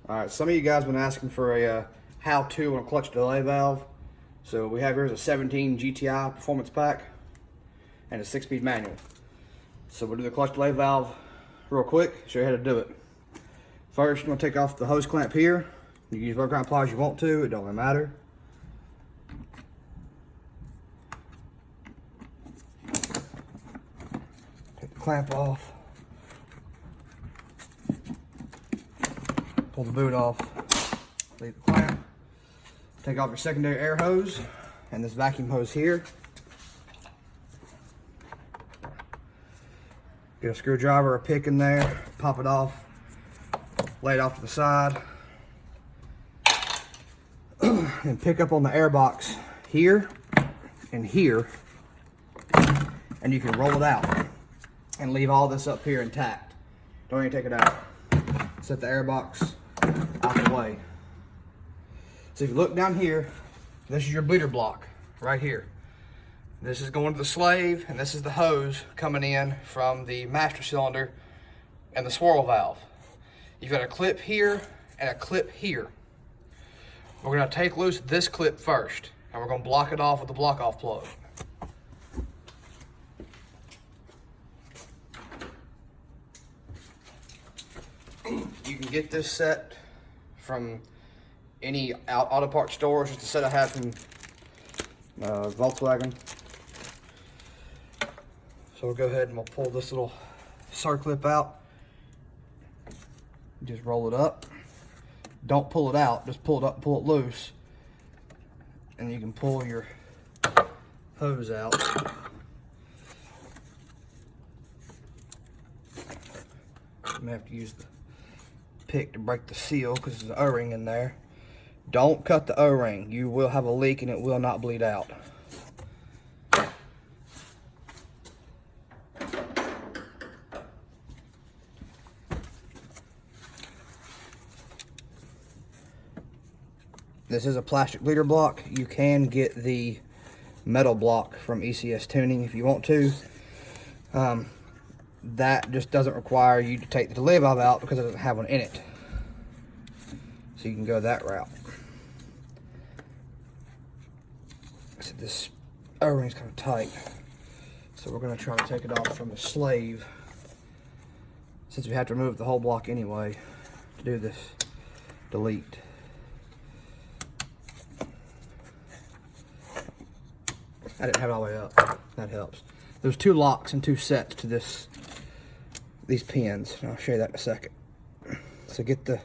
All right, some of you guys have been asking for a how-to on a clutch delay valve. So we have here is a 17 GTI performance pack and a 6-speed manual. So we'll do the clutch delay valve real quick, show you how to do it. First, I'm gonna take off the hose clamp here. You can use whatever kind of pliers you want to, it don't really matter. Take the clamp off. Pull the boot off, leave the clamp. Take off your secondary air hose and this vacuum hose here. Get a screwdriver or a pick in there, pop it off, lay it off to the side. And pick up on the air box here and here, and you can roll it out and leave all this up here intact. Don't even take it out. Set the air box out the way. So if you look down here, this is your bleeder block right here. This is going to the slave, and this is the hose coming in from the master cylinder and the swirl valve. You've got a clip here and a clip here. We're going to take loose this clip first, and we're going to block it off with the block off plug. You can get this set from any auto parts stores. Just a set I have from Volkswagen. So we'll go ahead and we'll pull this little circlip out. Just roll it up. Don't pull it out, just pull it up, pull it loose. And you can pull your hose out. You may have to use the pick to break the seal because there's an O-ring in there. Don't cut the O-ring. You will have a leak and it will not bleed out. This is a plastic bleeder block. You can get the metal block from ECS Tuning if you want to. That just doesn't require you to take the delay valve out because it doesn't have one in it. So you can go that route. So this O-ring is kind of tight. So we're going to try to take it off from the slave, since we have to remove the whole block anyway to do this delete. I didn't have it all the way up. That helps. There's 2 locks and 2 sets to these pins. And I'll show you that in a second. So get the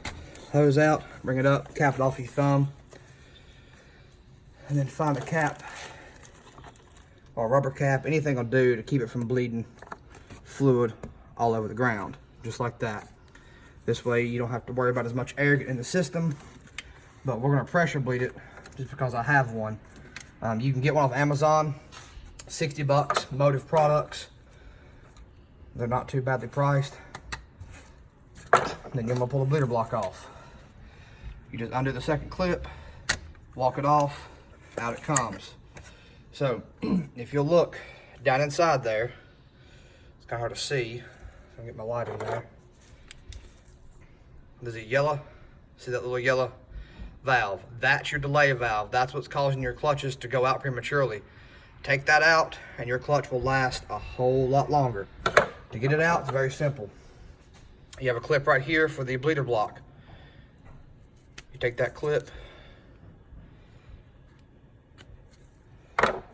hose out, bring it up, cap it off with your thumb, and then find a cap or a rubber cap, anything will do to keep it from bleeding fluid all over the ground, just like that. This way you don't have to worry about as much air getting in the system, but we're going to pressure bleed it just because I have one. You can get one off Amazon, 60 bucks, Motive products. They're not too badly priced. Then you're gonna pull the bleeder block off. You just undo the second clip, walk it off, out it comes. So if you'll look down inside there, it's kind of hard to see. I'll get my light in there. There's a yellow, see that little yellow valve? That's your delay valve. That's what's causing your clutches to go out prematurely. Take that out and your clutch will last a whole lot longer. To get it out, it's very simple. You have a clip right here for the bleeder block. You take that clip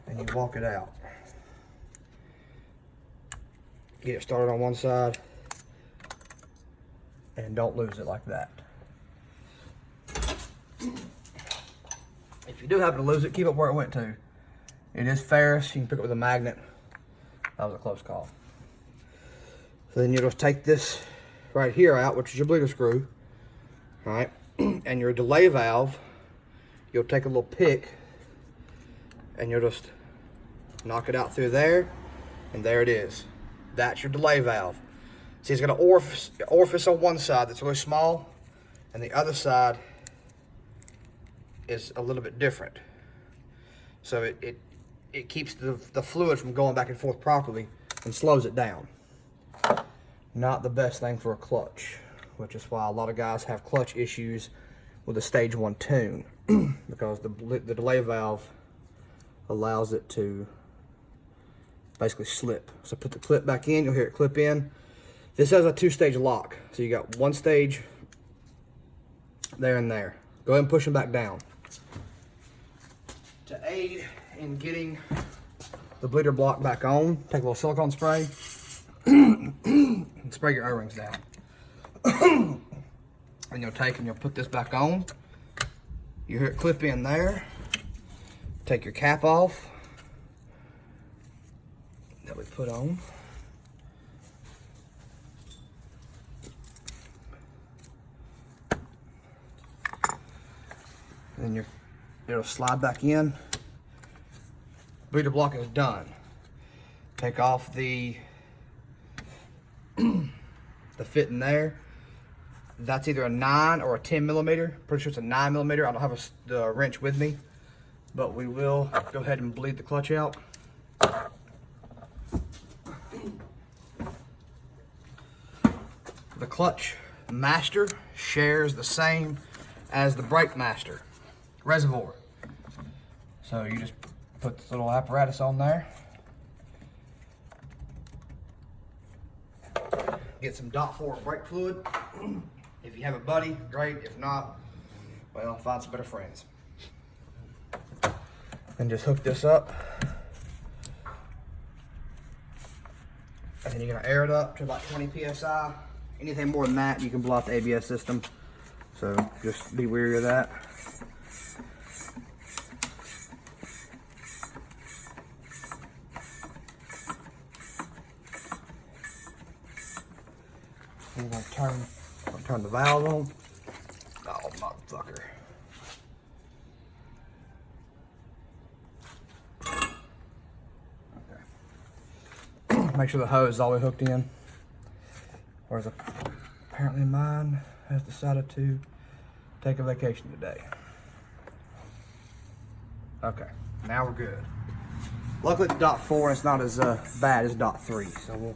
and you walk it out. Get it started on one side and don't lose it like that. If you do happen to lose it, keep it where it went to. It is ferrous, you can pick it with a magnet. That was a close call. So then you'll just take this right here out, which is your bleeder screw, all right? And your delay valve, you'll take a little pick and you'll just knock it out through there, and there it is. That's your delay valve. See, it's got an orifice on one side that's really small, and the other side is a little bit different. So it keeps the fluid from going back and forth properly and slows it down. Not the best thing for a clutch. which is why a lot of guys have clutch issues with a stage 1 tune because the delay valve allows it to basically slip. So put the clip back in, you'll hear it clip in. This has a 2-stage lock, so you got 1 stage there and there. Go ahead and push them back down. To aid in getting the bleeder block back on, take a little silicone spray and spray your O-rings down. And you'll take and you'll put this back on. You hear it clip in there. Take your cap off that we put on. Then it'll slide back in. Bleeder block is done. Take off the fit in there. That's either a 9 or a 10 millimeter. Pretty sure it's a 9 millimeter. I don't have the wrench with me, but we will go ahead and bleed the clutch out. The clutch master shares the same as the brake master reservoir. So you just put this little apparatus on there. Get some .4 brake fluid. If you have a buddy, great. If not, well, find some better friends. And just hook this up. And then you're gonna air it up to about 20 PSI. Anything more than that, you can blow out the ABS system. So just be wary of that. I'm gonna turn the valve on. Oh, motherfucker. Okay. Make sure the hose is all the way hooked in. Whereas apparently mine has decided to take a vacation today. Okay, now we're good. Luckily it's .4 and it's not as bad as .3, so we'll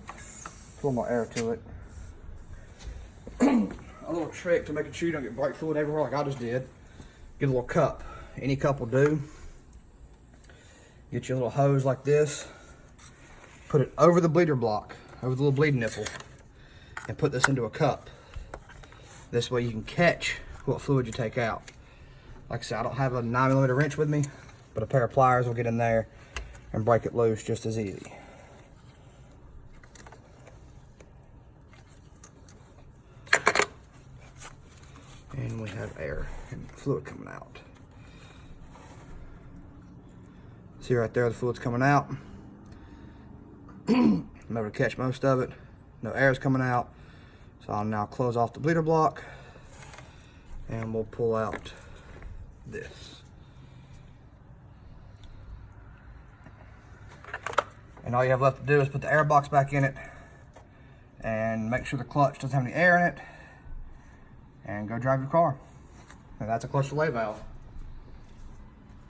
pull more air to it. A little trick to making sure you don't get brake fluid everywhere like I just did. Get a little cup. Any cup will do. Get your little hose like this. Put it over the bleeder block, over the little bleed nipple, and put this into a cup. This way you can catch what fluid you take out. Like I said, I don't have a 9mm wrench with me, but a pair of pliers will get in there and break it loose just as easy. And we have air and fluid coming out. See right there, the fluid's coming out. I'm able to catch most of it. No air is coming out. So I'll now close off the bleeder block and we'll pull out this. And all you have left to do is put the air box back in it and make sure the clutch doesn't have any air in it and go drive your car. And that's a clutch delay valve.